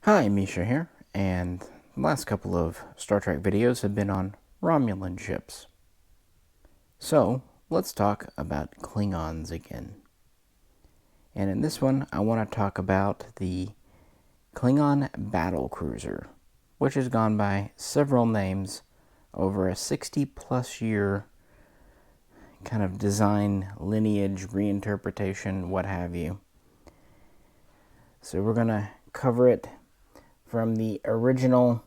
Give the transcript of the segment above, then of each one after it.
Hi, Misha here, and the last couple of Star Trek videos have been on Romulan ships. So, let's talk about Klingons again. And in this one, I want to talk about the Klingon Battlecruiser, which has gone by several names over a 60-plus year kind of design, lineage, reinterpretation, what have you. So we're going to cover it from the original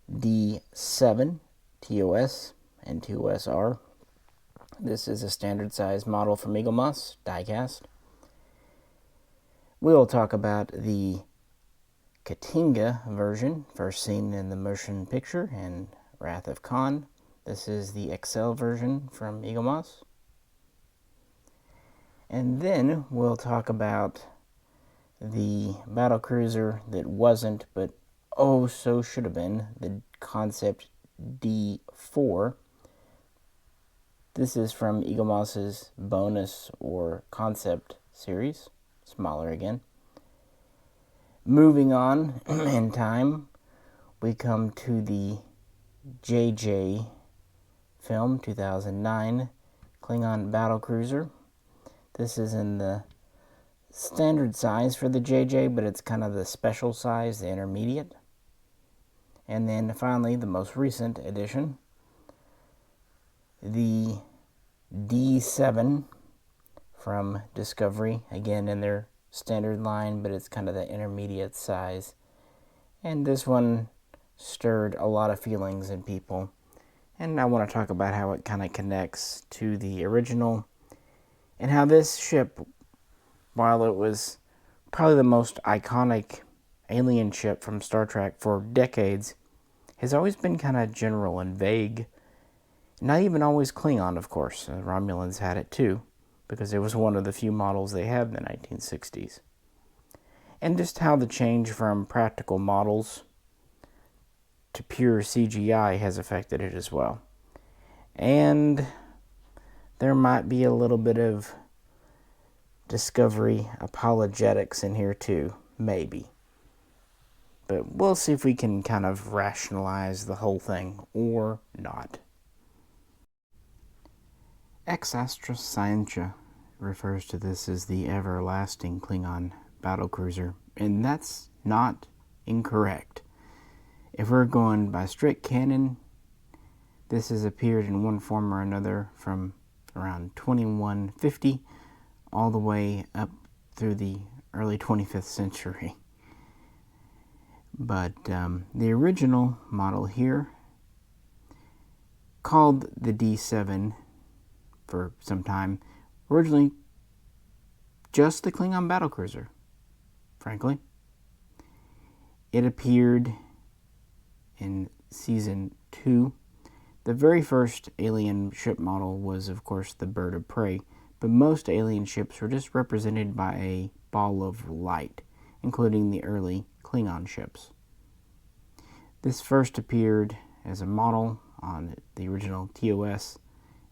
D7 TOS and TOSR. This is a standard size model from Eagle Moss, diecast. We'll talk about the Katinga version, first seen in the motion picture in Wrath of Khan. This is the XL version from Eagle Moss. And then we'll talk about the battlecruiser that wasn't, but oh so should have been, the Concept D4. This is from Eagle Moss's bonus or concept series, smaller again. Moving on in time, we come to the JJ film, 2009, Klingon Battlecruiser. This is in the standard size for the JJ, but it's kind of the special size, the intermediate. And then finally, the most recent edition, the D7 from Discovery, again in their standard line, but it's kind of the intermediate size. And this one stirred a lot of feelings in people. And I want to talk about how it kind of connects to the original and how this ship, while it was probably the most iconic alien ship from Star Trek for decades, has always been kind of general and vague. Not even always Klingon, of course. Romulans had it too, because it was one of the few models they had in the 1960s. And just how the change from practical models to pure CGI has affected it as well. And there might be a little bit of Discovery apologetics in here too, maybe. But we'll see if we can kind of rationalize the whole thing or not. Ex Astra Scientia refers to this as the everlasting Klingon battlecruiser, and that's not incorrect. If we're going by strict canon, this has appeared in one form or another from around 2150 all the way up through the early 25th century. But the original model here, called the D7 for some time, originally just the Klingon battlecruiser, frankly. It appeared in Season 2. The very first alien ship model was, of course, the Bird of Prey, but most alien ships were just represented by a ball of light, including the early Klingon ships. This first appeared as a model on the original TOS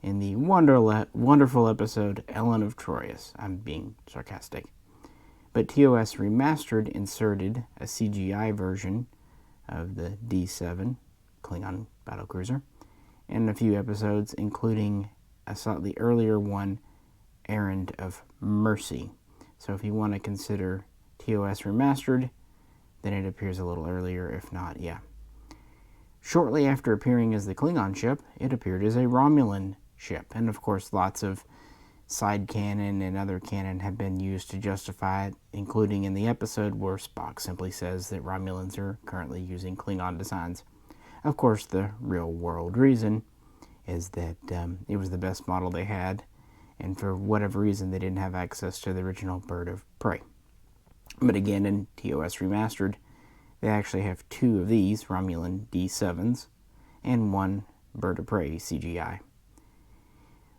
in the wonderful episode Ellen of Troyes. I'm being sarcastic. But TOS Remastered inserted a CGI version of the D7 Klingon battlecruiser in a few episodes, including a slightly earlier one, Errand of Mercy. So if you want to consider TOS Remastered, then it appears a little earlier. If not, yeah. Shortly after appearing as the Klingon ship, it appeared as a Romulan ship. And of course, lots of side canon and other canon have been used to justify it, including in the episode where Spock simply says that Romulans are currently using Klingon designs. Of course, the real world reason is that it was the best model they had, and for whatever reason they didn't have access to the original Bird of Prey. But again, in TOS Remastered, they actually have two of these Romulan D7s and one Bird of Prey CGI.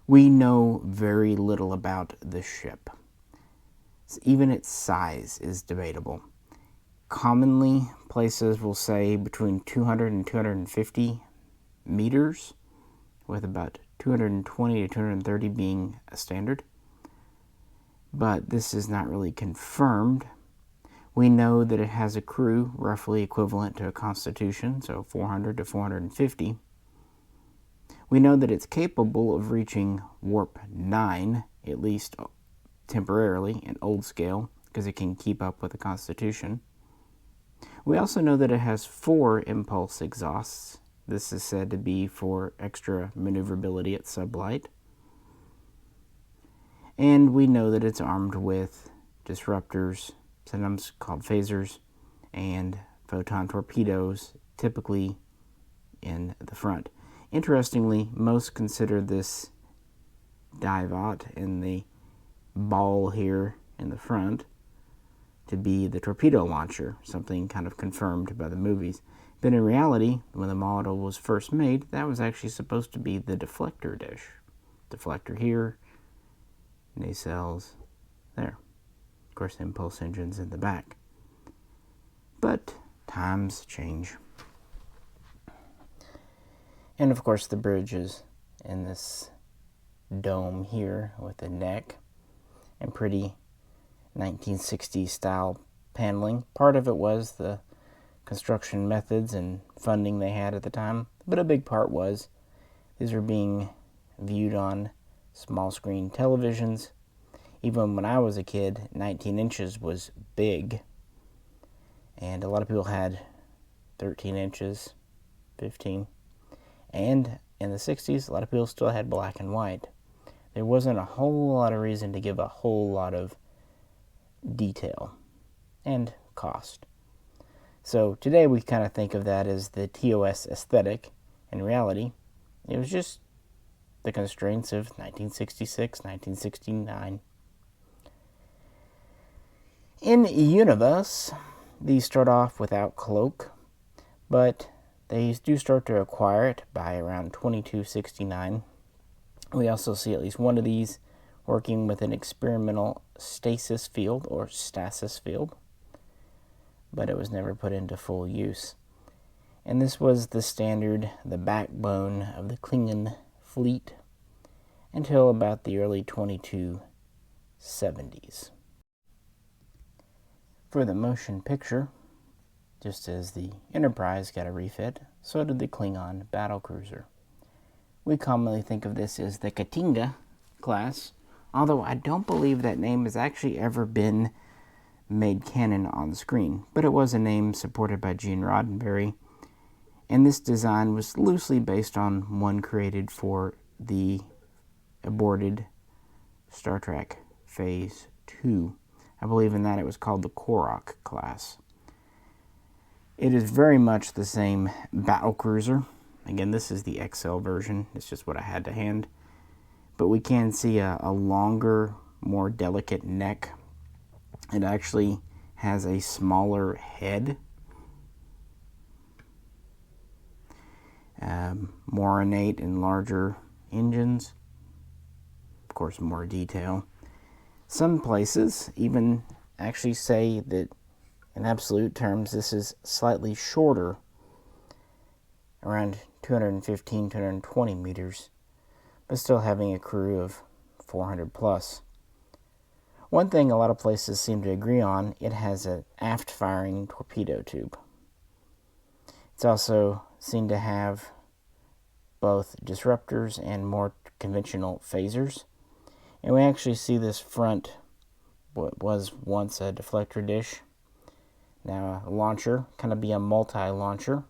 We know very little about this ship. Even its size is debatable. Commonly, places will say between 200 and 250 meters, with about 220 to 230 being a standard. But this is not really confirmed. We know that it has a crew roughly equivalent to a Constitution, so 400 to 450. We know that it's capable of reaching warp 9, at least temporarily, in old scale, because it can keep up with the Constitution. We also know that it has 4 impulse exhausts. This is said to be for extra maneuverability at sublight. And we know that it's armed with disruptors, sometimes called phasers, and photon torpedoes, typically in the front. Interestingly, most consider this divot in the ball here in the front to be the torpedo launcher, something kind of confirmed by the movies. But in reality, when the model was first made, that was actually supposed to be the deflector dish. Deflector here, nacelles there. Of course, impulse engines in the back. But times change. And of course, the bridge is in this dome here with the neck and pretty 1960s style paneling. Part of it was the construction methods and funding they had at the time, but a big part was these were being viewed on small screen televisions. Even when I was a kid, 19 inches was big, and a lot of people had 13 inches, 15, and in the 60s, a lot of people still had black and white. There wasn't a whole lot of reason to give a whole lot of detail and cost. So today we kind of think of that as the TOS aesthetic. In reality, it was just the constraints of 1966, 1969. In Universe, these start off without cloak, but they do start to acquire it by around 2269. We also see at least one of these working with an experimental stasis field or stasis field, but it was never put into full use. And this was the standard, the backbone of the Klingon fleet until about the early 2270s. For the motion picture, just as the Enterprise got a refit, so did the Klingon Battlecruiser. We commonly think of this as the Katinga class, although I don't believe that name has actually ever been made canon on screen, but it was a name supported by Gene Roddenberry, and this design was loosely based on one created for the aborted Star Trek Phase 2. I believe in that it was called the Korok class. It is very much the same Battlecruiser. Again, this is the XL version. It's just what I had to hand. But we can see a longer, more delicate neck. It actually has a smaller head. More ornate and larger engines. Of course, more detail. Some places even actually say that in absolute terms this is slightly shorter, around 215, 220 meters, but still having a crew of 400 plus. One thing a lot of places seem to agree on, it has an aft-firing torpedo tube. It's also seen to have both disruptors and more conventional phasers. And we actually see this front, what was once a deflector dish, now a launcher, kind of be a multi-launcher,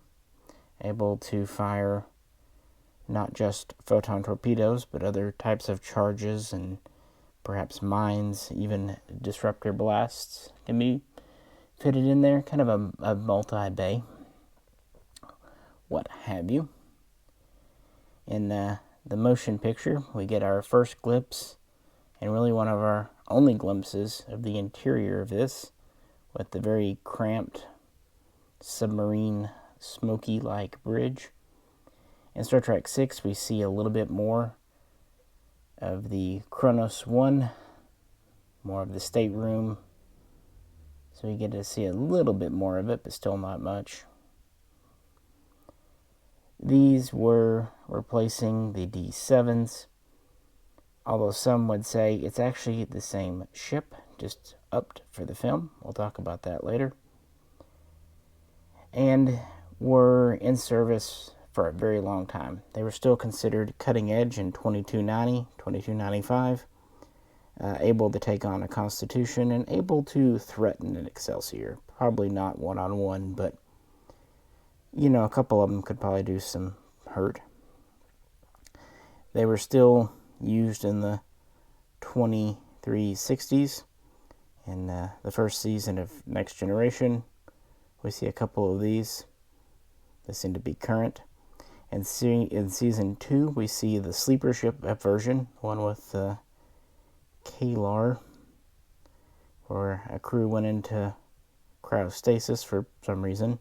able to fire not just photon torpedoes, but other types of charges and perhaps mines, even disruptor blasts can be fitted in there, kind of a multi-bay, what have you. In the motion picture, we get our first glimpse, and really one of our only glimpses of the interior of this, with the very cramped submarine smoky-like bridge. In Star Trek VI, we see a little bit more of the Kronos 1, more of the stateroom. So you get to see a little bit more of it, but still not much. These were replacing the D7s, although some would say it's actually the same ship, just upped for the film. We'll talk about that later. And were in service for a very long time. They were still considered cutting edge in 2290, 2295, able to take on a Constitution and able to threaten an Excelsior. Probably not one-on-one, but, a couple of them could probably do some hurt. They were still used in the 2360s. In the first season of Next Generation, we see a couple of these. They seem to be current. And in Season 2, we see the sleeper ship version, one with Kalar, where a crew went into cryostasis for some reason.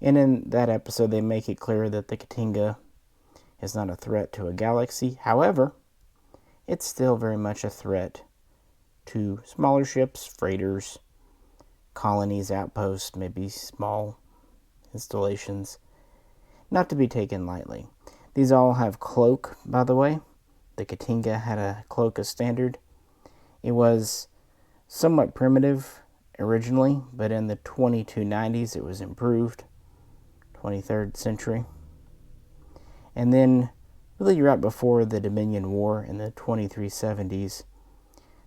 And in that episode, they make it clear that the Katinga is not a threat to a galaxy. However, it's still very much a threat to smaller ships, freighters, colonies, outposts, maybe small installations, not to be taken lightly. These all have cloak, by the way. The Katinga had a cloak as standard. It was somewhat primitive originally, but in the 2290s it was improved, 23rd century. And then, really right before the Dominion War in the 2370s,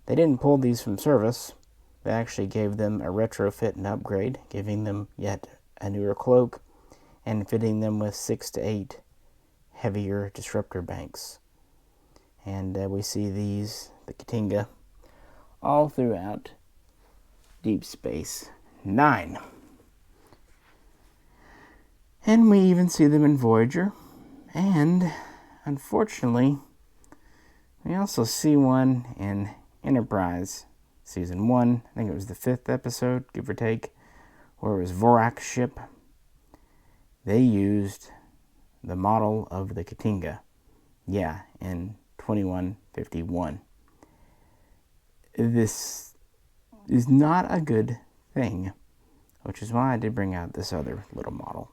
they didn't pull these from service. They actually gave them a retrofit and upgrade, giving them yet a newer cloak and fitting them with 6 to 8 heavier disruptor banks. And we see these, the Katinga, all throughout Deep Space Nine. And we even see them in Voyager. And, unfortunately, we also see one in Enterprise Season 1. I think it was the 5th episode, give or take, where it was Vorak's ship. They used the model of the Katinga. Yeah, in 2151. This is not a good thing, which is why I did bring out this other little model.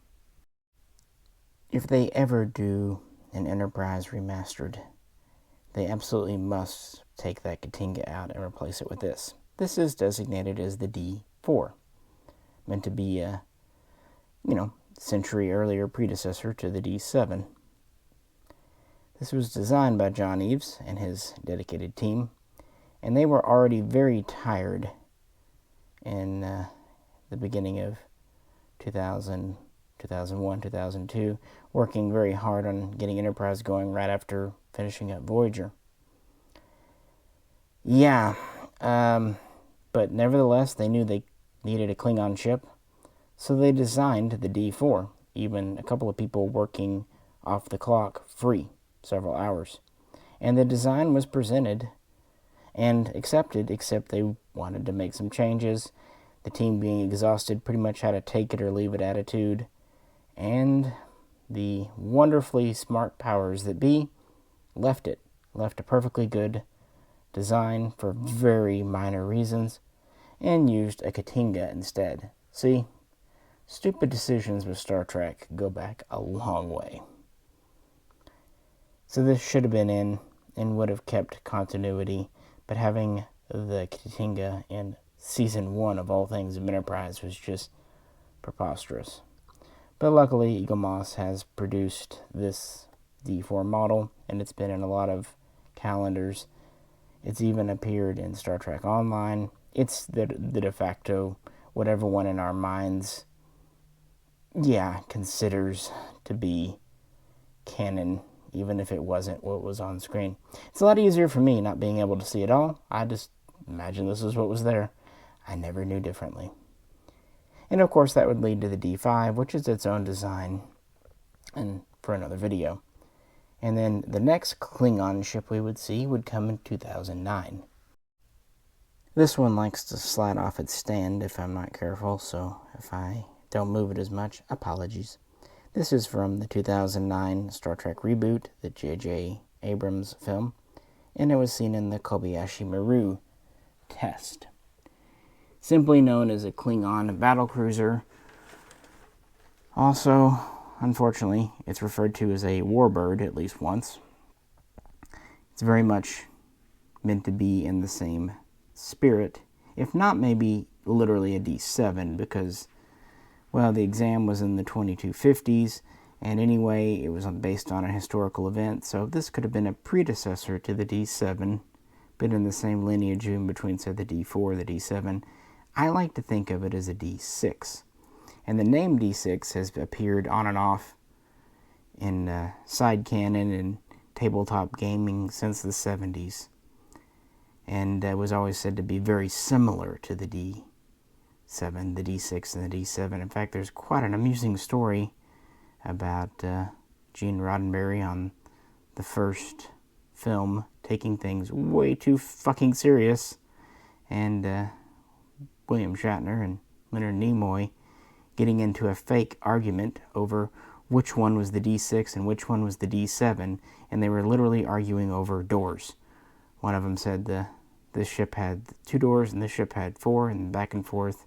If they ever do an Enterprise remastered, they absolutely must take that Katinga out and replace it with this. This is designated as the D4, meant to be a, century earlier predecessor to the D7. This was designed by John Eaves and his dedicated team, and they were already very tired in the beginning of 2000, 2001, 2002, working very hard on getting Enterprise going right after finishing up Voyager. Yeah, but nevertheless, they knew they needed a Klingon ship, so they designed the D4, even a couple of people working off the clock free, several hours. And the design was presented and accepted, except they wanted to make some changes. The team, being exhausted, pretty much had a take it or leave it attitude. And the wonderfully smart powers that be left a perfectly good design for very minor reasons, and used a Katinga instead. See, stupid decisions with Star Trek go back a long way. So this should have been in and would have kept continuity, but having the Katinga in Season 1 of all things of Enterprise was just preposterous. But luckily, Eagle Moss has produced this D4 model, and it's been in a lot of calendars. It's even appeared in Star Trek Online. It's the de facto, what everyone in our minds, considers to be canon, even if it wasn't what was on screen. It's a lot easier for me not being able to see it all. I just imagine this is what was there. I never knew differently. And of course that would lead to the D5, which is its own design, and for another video. And then the next Klingon ship we would see would come in 2009. This one likes to slide off its stand if I'm not careful, so if I don't move it as much, apologies. This is from the 2009 Star Trek reboot, the J.J. Abrams film, and it was seen in the Kobayashi Maru test. Simply known as a Klingon battlecruiser. Also, unfortunately, it's referred to as a warbird at least once. It's very much meant to be in the same spirit if not maybe literally a D7, because, well, the exam was in the 2250s, and anyway, it was based on a historical event, so this could have been a predecessor to the D7, been in the same lineage in between, say, the D4, the D7. I like to think of it as a D6. And the name D6 has appeared on and off in side canon and tabletop gaming since the 70s. And was always said to be very similar to the D7, the D6, and the D7. In fact, there's quite an amusing story about Gene Roddenberry on the first film taking things way too fucking serious, and William Shatner and Leonard Nimoy getting into a fake argument over which one was the D6 and which one was the D7, and they were literally arguing over doors. One of them said this ship had 2 doors and this ship had 4, and back and forth,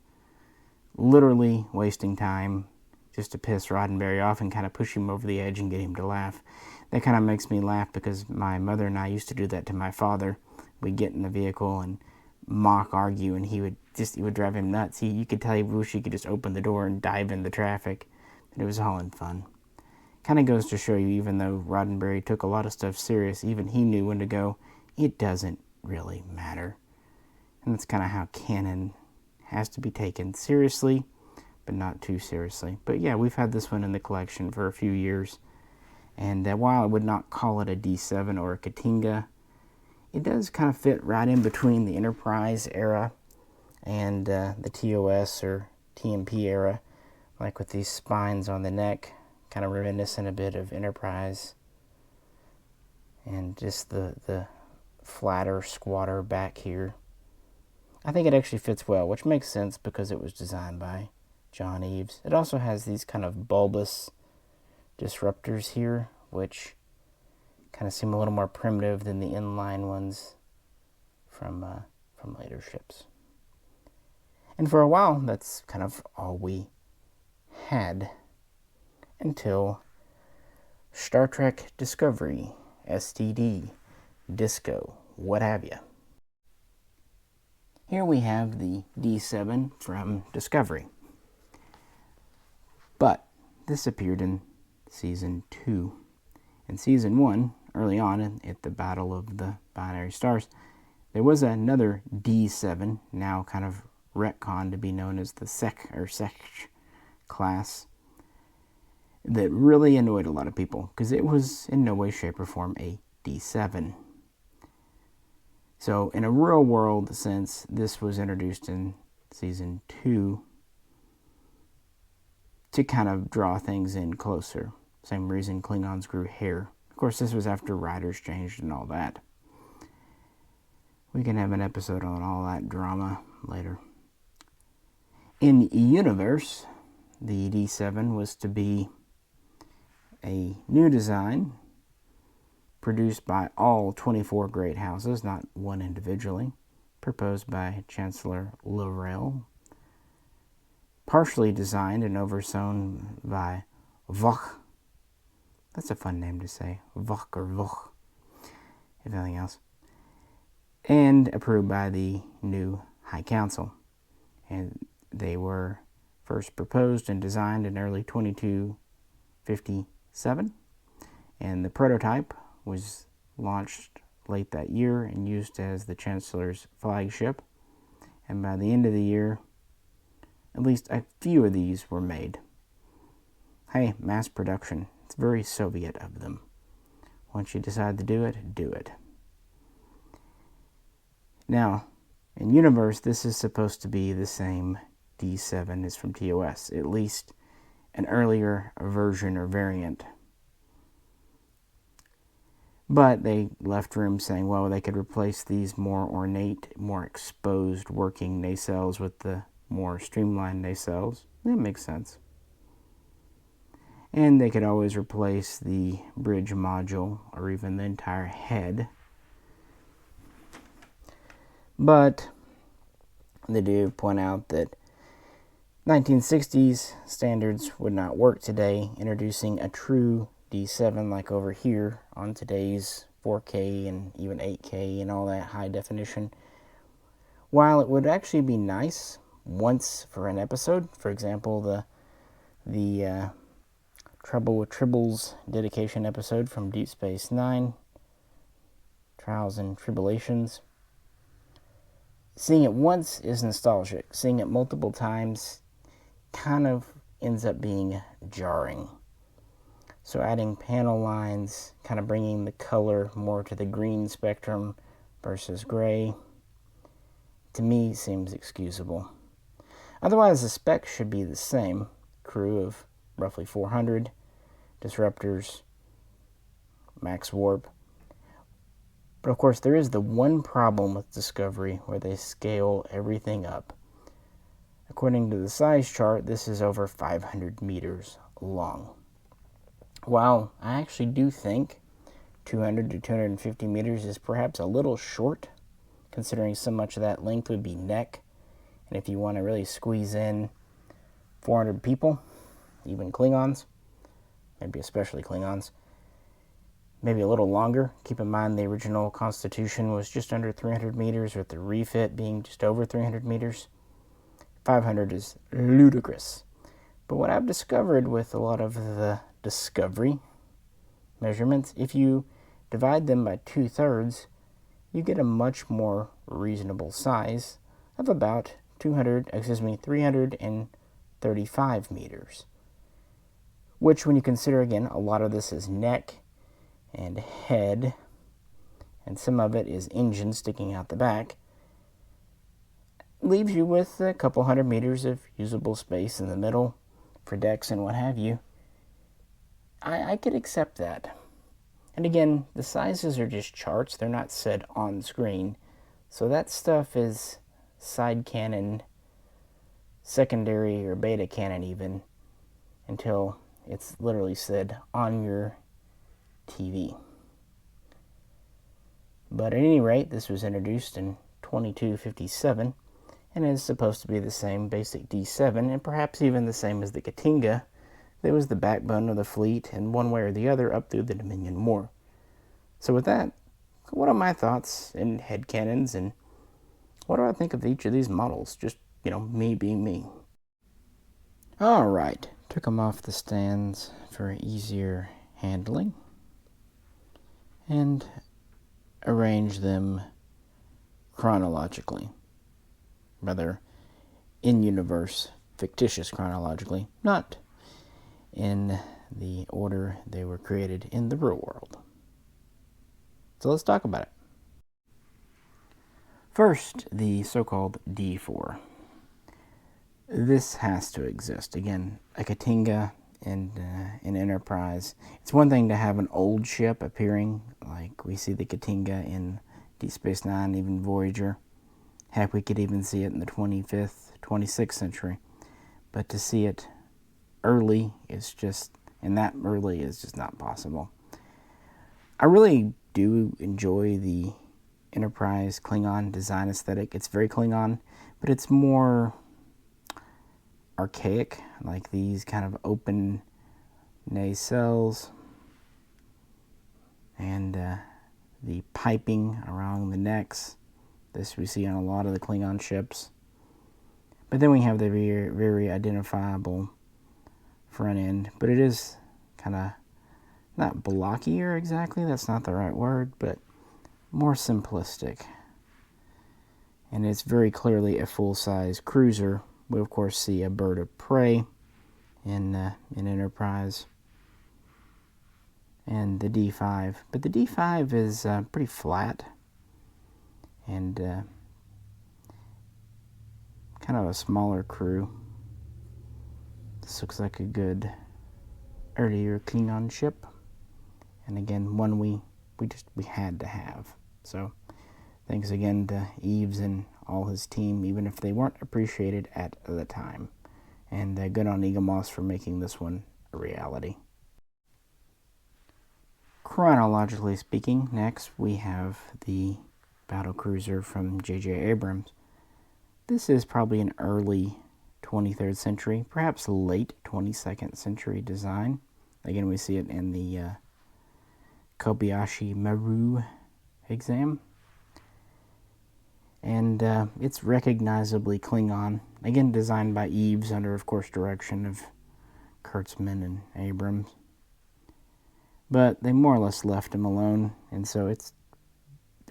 literally wasting time just to piss Roddenberry off and kind of push him over the edge and get him to laugh. That kind of makes me laugh because my mother and I used to do that to my father. We'd get in the vehicle and mock argue, and it would drive him nuts. You could tell he wished he could just open the door and dive in the traffic, but it was all in fun. Kind of goes to show you, even though Roddenberry took a lot of stuff serious, even he knew when to go, it doesn't really matter. And that's kind of how canon has to be taken seriously, but not too seriously. But yeah, we've had this one in the collection for a few years, and while I would not call it a D7 or a Katinga, it does kind of fit right in between the Enterprise era and the TOS or TMP era, like with these spines on the neck, kind of reminiscent a bit of Enterprise, and just the flatter, squatter back here. I think it actually fits well, which makes sense because it was designed by John Eaves. It also has these kind of bulbous disruptors here, which kind of seem a little more primitive than the inline ones from later ships. And for a while, that's kind of all we had until Star Trek Discovery, STD, Disco, what have you. Here we have the D7 from Discovery. But this appeared in Season 2. In Season 1, early on at the Battle of the Binary Stars, there was another D7, now kind of retconned to be known as the Sec class, that really annoyed a lot of people because it was in no way, shape, or form a D7. So in a real world sense, this was introduced in Season 2 to kind of draw things in closer. Same reason Klingons grew hair. Of course, this was after writers changed and all that. We can have an episode on all that drama later. In Universe, the D7 was to be a new design produced by all 24 great houses, not one individually, proposed by Chancellor L'Orel, partially designed and overseen by Voch. That's a fun name to say, Voch or Voch, if nothing else, and approved by the new High Council. And they were first proposed and designed in early 2257, and the prototype was launched late that year and used as the Chancellor's flagship. And by the end of the year, at least a few of these were made. Hey, mass production. It's very Soviet of them. Once you decide to do it, do it. Now, in Universe, this is supposed to be the same D7 as from TOS, at least an earlier version or variant. But they left room saying, well, they could replace these more ornate, more exposed working nacelles with the more streamlined nacelles. That makes sense. And they could always replace the bridge module or even the entire head. But they do point out that 1960s standards would not work today, introducing a true D7 like over here on today's 4K and even 8K and all that high definition While it would actually be nice once for an episode, for example, the Trouble with Tribbles dedication episode from Deep Space Nine, Trials and Tribulations. Seeing it once is nostalgic. Seeing it multiple times kind of ends up being jarring. So adding panel lines, kind of bringing the color more to the green spectrum versus gray, to me seems excusable. Otherwise, the specs should be the same. Crew of roughly 400, disruptors, max warp. But of course, there is the one problem with Discovery where they scale everything up. According to the size chart, this is over 500 meters long. While I actually do think 200 to 250 meters is perhaps a little short, considering so much of that length would be neck, and if you want to really squeeze in 400 people, even Klingons, maybe especially Klingons, maybe a little longer. Keep in mind the original Constitution was just under 300 meters, with the refit being just over 300 meters. 500 is ludicrous. But what I've discovered with a lot of the Discovery measurements, if you divide them by 2/3, you get a much more reasonable size of about 335 meters. Which, when you consider, again, a lot of this is neck and head, and some of it is engine sticking out the back, leaves you with a couple hundred meters of usable space in the middle for decks and what have you. I could accept that. And again, the sizes are just charts. They're not said on screen. So that stuff is side canon, secondary or beta canon even, until it's literally said on your TV. But at any rate, this was introduced in 2257 and is supposed to be the same basic D7, and perhaps even the same as the Katinga that was the backbone of the fleet in one way or the other up through the Dominion War. So with that, what are my thoughts and headcanons, and what do I think of each of these models? Just, me being me. Alright, took them off the stands for easier handling and arranged them chronologically. Rather, in-universe, fictitious chronologically, not in the order they were created in the real world. So let's talk about it. First, the so-called D4. This has to exist. Again, a Katinga and an Enterprise. It's one thing to have an old ship appearing, like we see the Katinga in Deep Space Nine, even Voyager. Heck, we could even see it in the 25th, 26th century. But to see it early is just, and that early is just not possible. I really do enjoy the Enterprise Klingon design aesthetic. It's very Klingon, but it's more archaic, like these kind of open nacelles and the piping around the necks. This we see on a lot of the Klingon ships. But then we have the very, very identifiable front end, but it is kind of not blockier exactly, that's not the right word, but more simplistic. And it's very clearly a full-size cruiser. We of course see a bird of prey in Enterprise and the D5, but the D5 is pretty flat and kind of a smaller crew. This looks like a good earlier Klingon ship, and again one we had to have. So thanks again to Eves and all his team, even if they weren't appreciated at the time. And good on Eaglemoss for making this one a reality. Chronologically speaking, next we have the Battlecruiser from J.J. Abrams. This is probably an early 23rd century, perhaps late 22nd century design. Again, we see it in the Kobayashi Maru exam. And it's recognizably Klingon. Again, designed by Eves under, of course, direction of Kurtzman and Abrams. But they more or less left him alone, and so it's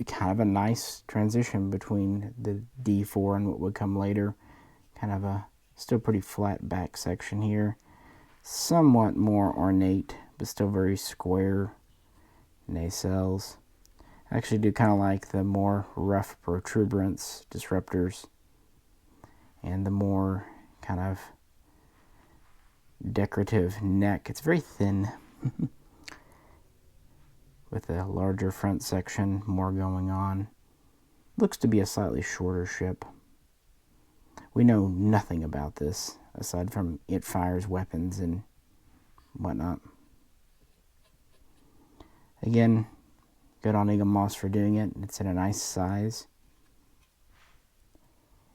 kind of a nice transition between the D4 and what would come later. Kind of a still pretty flat back section here. Somewhat more ornate, but still very square nacelles. I actually do kind of like the more rough protuberance disruptors and the more kind of decorative neck. It's very thin with a larger front section, more going on. Looks to be a slightly shorter ship. We know nothing about this aside from it fires weapons and whatnot. Again, good on Eagle Moss for doing it. It's in a nice size.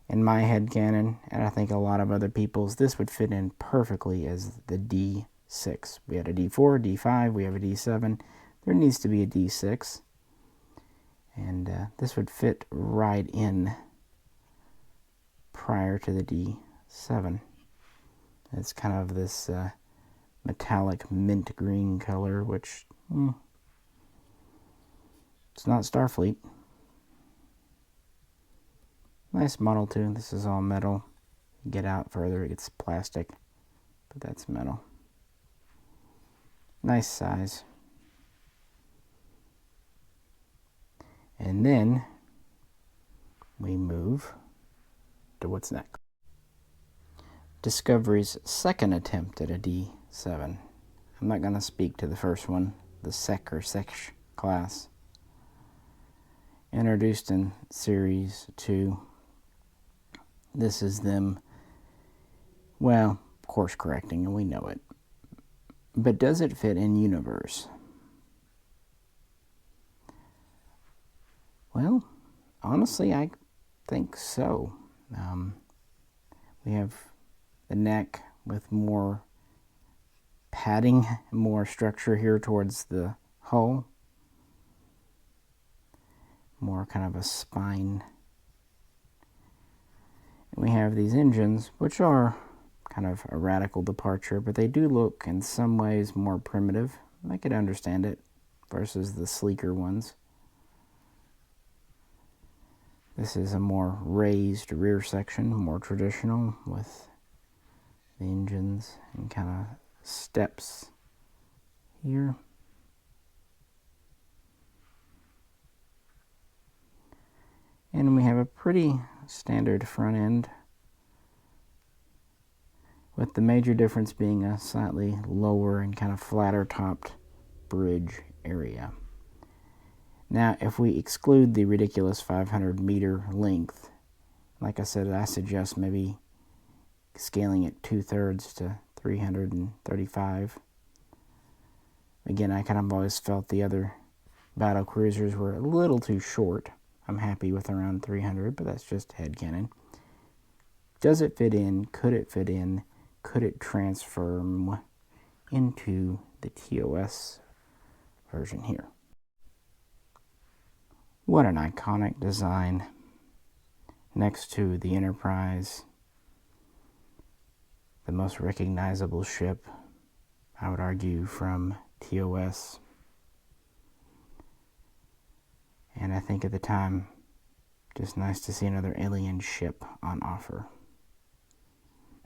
In my headcanon, and I think a lot of other people's, this would fit in perfectly as the D6. We had a D4, D5, we have a D7. There needs to be a D6. And this would fit right in prior to the D7. It's kind of this metallic mint green color, which it's not Starfleet. Nice model too. This is all metal. Get out further, it's plastic, but that's metal. Nice size. And then we move to what's next. Discovery's second attempt at a D7. I'm not going to speak to the first one, the Sek or Seksh class. Introduced in Series 2. This is them, well, course correcting, and we know it. But does it fit in universe? Well, honestly, I think so. We have the neck with more padding, more structure here towards the hull. More kind of a spine. And we have these engines, which are kind of a radical departure, but they do look in some ways more primitive. I could understand it versus the sleeker ones. This is a more raised rear section, more traditional with the engines and kind of steps here. And we have a pretty standard front end, with the major difference being a slightly lower and kind of flatter topped bridge area. Now, if we exclude the ridiculous 500-meter length, like I said, I suggest maybe scaling it 2/3 to 335. Again, I kind of always felt the other Battlecruisers were a little too short. I'm happy with around 300, but that's just headcanon. Does it fit in? Could it fit in? Could it transform into the TOS version here? What an iconic design. Next to the Enterprise, the most recognizable ship, I would argue, from TOS. And I think at the time, just nice to see another alien ship on offer.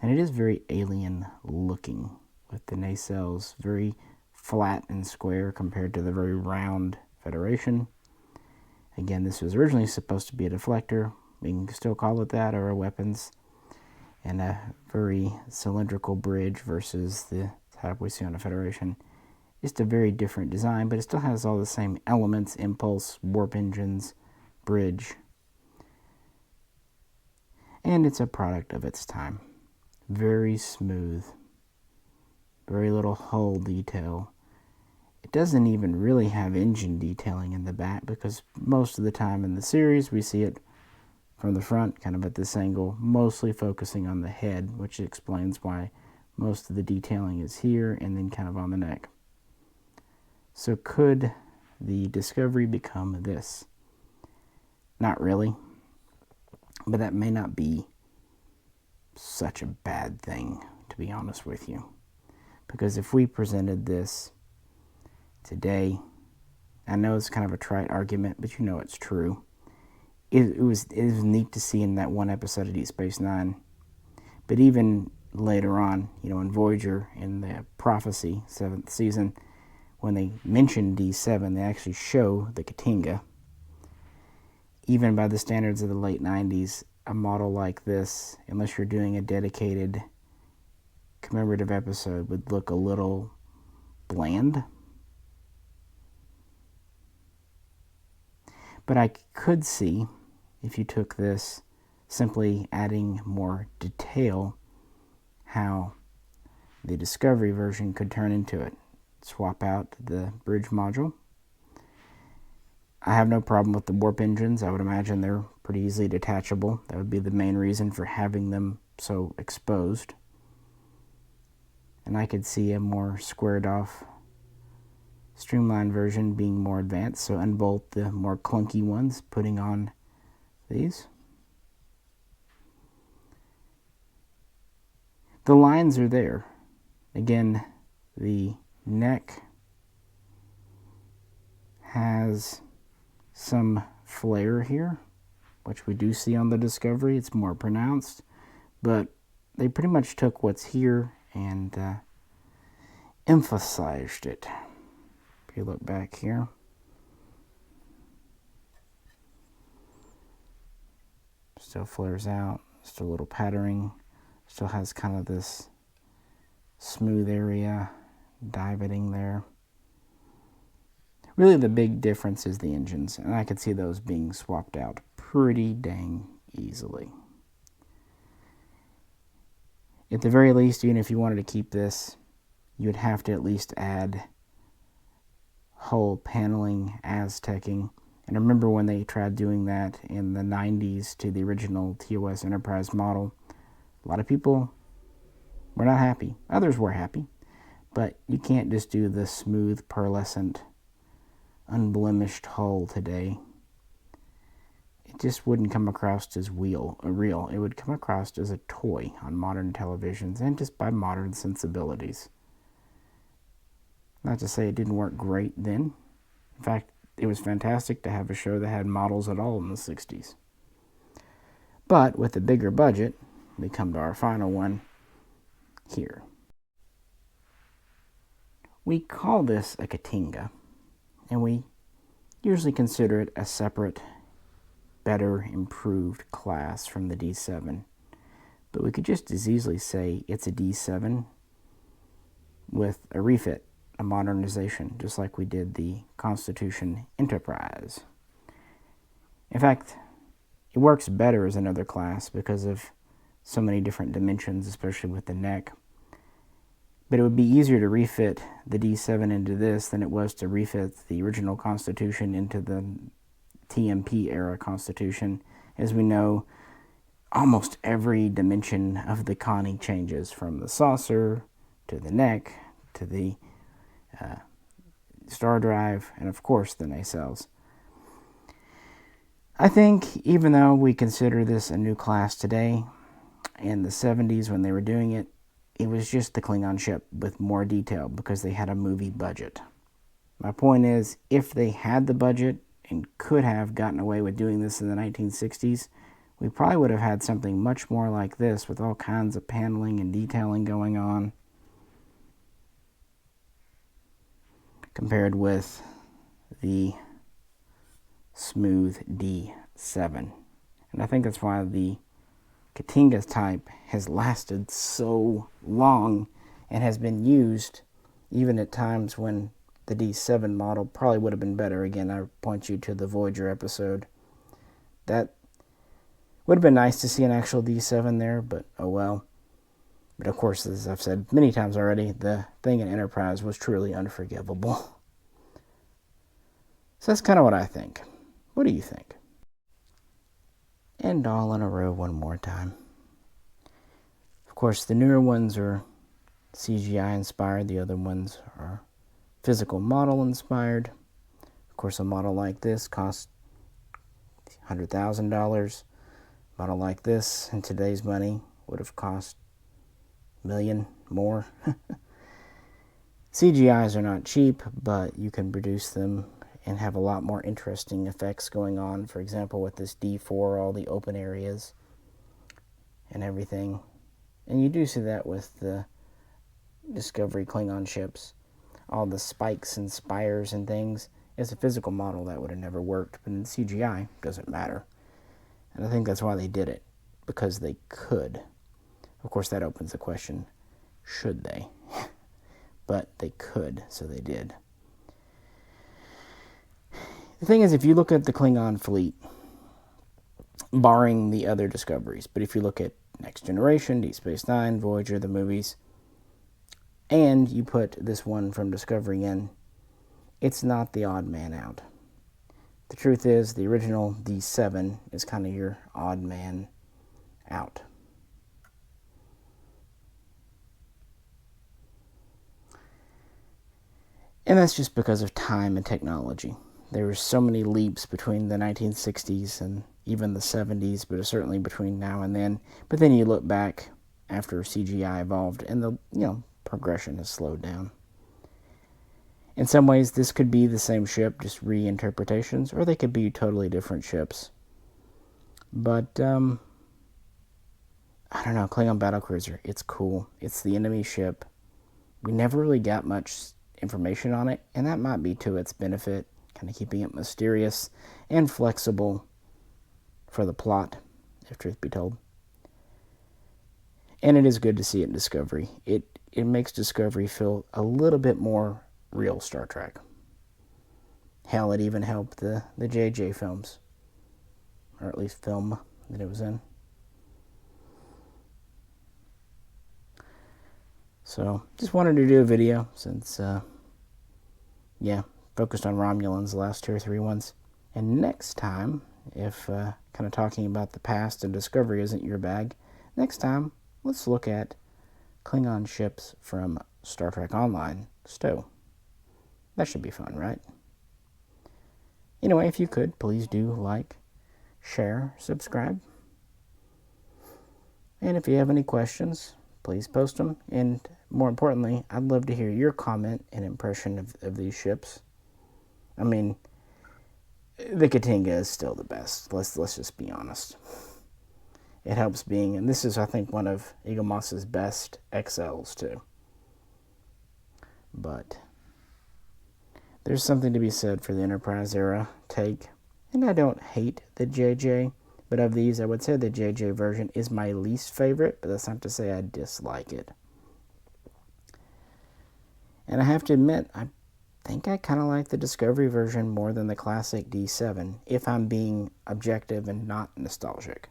And it is very alien looking, with the nacelles very flat and square compared to the very round Federation. Again, this was originally supposed to be a deflector. We can still call it that, or a weapons. And a very cylindrical bridge versus the type we see on the Federation. Just a very different design, but it still has all the same elements: impulse, warp engines, bridge. And it's a product of its time. Very smooth. Very little hull detail. It doesn't even really have engine detailing in the back, because most of the time in the series we see it from the front, kind of at this angle, mostly focusing on the head, which explains why most of the detailing is here and then kind of on the neck. So could the Discovery become this? Not really. But that may not be such a bad thing, to be honest with you. Because if we presented this today, I know it's kind of a trite argument, but you know it's true. It was neat to see in that one episode of Deep Space Nine. But even later on, in Voyager, in the Prophecy 7th season, when they mention D7, they actually show the Katinga. Even by the standards of the late 90s, a model like this, unless you're doing a dedicated commemorative episode, would look a little bland. But I could see, if you took this, simply adding more detail, how the Discovery version could turn into it. Swap out the bridge module. I have no problem with the warp engines. I would imagine they're pretty easily detachable. That would be the main reason for having them so exposed. And I could see a more squared off, streamlined version being more advanced. So unbolt the more clunky ones, putting on these. The lines are there. Again, the neck has some flare here, which we do see on the Discovery. It's more pronounced, but they pretty much took what's here and emphasized it. If you look back here, still flares out, still a little patterning, still has kind of this smooth area, divoting there. Really the big difference is the engines, and I could see those being swapped out pretty dang easily. At the very least, even if you wanted to keep this, you would have to at least add hull paneling, Aztecing. And remember when they tried doing that in the 90s to the original TOS Enterprise model, a lot of people were not happy. Others were happy. But you can't just do the smooth, pearlescent, unblemished hull today. It just wouldn't come across as real. It would come across as a toy on modern televisions and just by modern sensibilities. Not to say it didn't work great then. In fact, it was fantastic to have a show that had models at all in the 60s. But with a bigger budget, we come to our final one here. We call this a Katinga, and we usually consider it a separate, better, improved class from the D7. But we could just as easily say it's a D7 with a refit, a modernization, just like we did the Constitution Enterprise. In fact, it works better as another class because of so many different dimensions, especially with the neck. But it would be easier to refit the D7 into this than it was to refit the original Constitution into the TMP era Constitution. As we know, almost every dimension of the Connie changes, from the saucer to the neck to the star drive, and of course the nacelles. I think even though we consider this a new class today, in the 70s when they were doing it, it was just the Klingon ship with more detail because they had a movie budget. My point is, if they had the budget and could have gotten away with doing this in the 1960s, we probably would have had something much more like this with all kinds of paneling and detailing going on, compared with the smooth D7. And I think that's why the Katinga type has lasted so long and has been used even at times when the D7 model probably would have been better. Again, I point you to the Voyager episode. That would have been nice to see an actual D7 there, but oh well. But of course, as I've said many times already, the thing in Enterprise was truly unforgivable. So that's kind of what I think. What do you think? And all in a row one more time. Of course, the newer ones are CGI inspired. The other ones are physical model inspired. Of course, a model like this costs $100,000. Model like this in today's money would have cost $1 million more. CGIs are not cheap, but you can produce them and have a lot more interesting effects going on. For example, with this D4, all the open areas and everything. And you do see that with the Discovery Klingon ships. All the spikes and spires and things. As a physical model, that would have never worked, but in CGI, it doesn't matter. And I think that's why they did it, because they could. Of course, that opens the question, should they? But they could, so they did. The thing is, if you look at the Klingon fleet, barring the other discoveries, but if you look at Next Generation, Deep Space Nine, Voyager, the movies, and you put this one from Discovery in, it's not the odd man out. The truth is, the original D7 is kind of your odd man out. And that's just because of time and technology. There were so many leaps between the 1960s and even the 70s, but certainly between now and then. But then you look back after CGI evolved, and the progression has slowed down. In some ways, this could be the same ship, just reinterpretations, or they could be totally different ships. But, I don't know, Klingon Battlecruiser, it's cool. It's the enemy ship. We never really got much information on it, and that might be to its benefit, kind of keeping it mysterious and flexible for the plot, if truth be told. And it is good to see it in Discovery. It makes Discovery feel a little bit more real Star Trek. Hell, it even helped the JJ films, or at least film that it was in. So, just wanted to do a video since, focused on Romulans the last 2 or 3 ones. And next time, if kind of talking about the past and Discovery isn't your bag, next time, let's look at Klingon ships from Star Trek Online, STO. That should be fun, right? Anyway, if you could, please do like, share, subscribe. And if you have any questions, please post them. And more importantly, I'd love to hear your comment and impression of these ships. I mean, the Katinga is still the best. Let's just be honest. It helps being, and this is, I think, one of Eagle Moss's best XLs, too. But there's something to be said for the Enterprise era take. And I don't hate the JJ, but of these, I would say the JJ version is my least favorite, but that's not to say I dislike it. And I have to admit, I think I kind of like the Discovery version more than the classic D7, if I'm being objective and not nostalgic.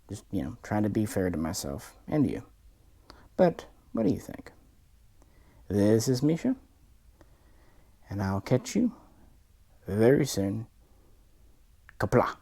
Just, trying to be fair to myself and you. But, what do you think? This is Misha, and I'll catch you very soon. Kapla.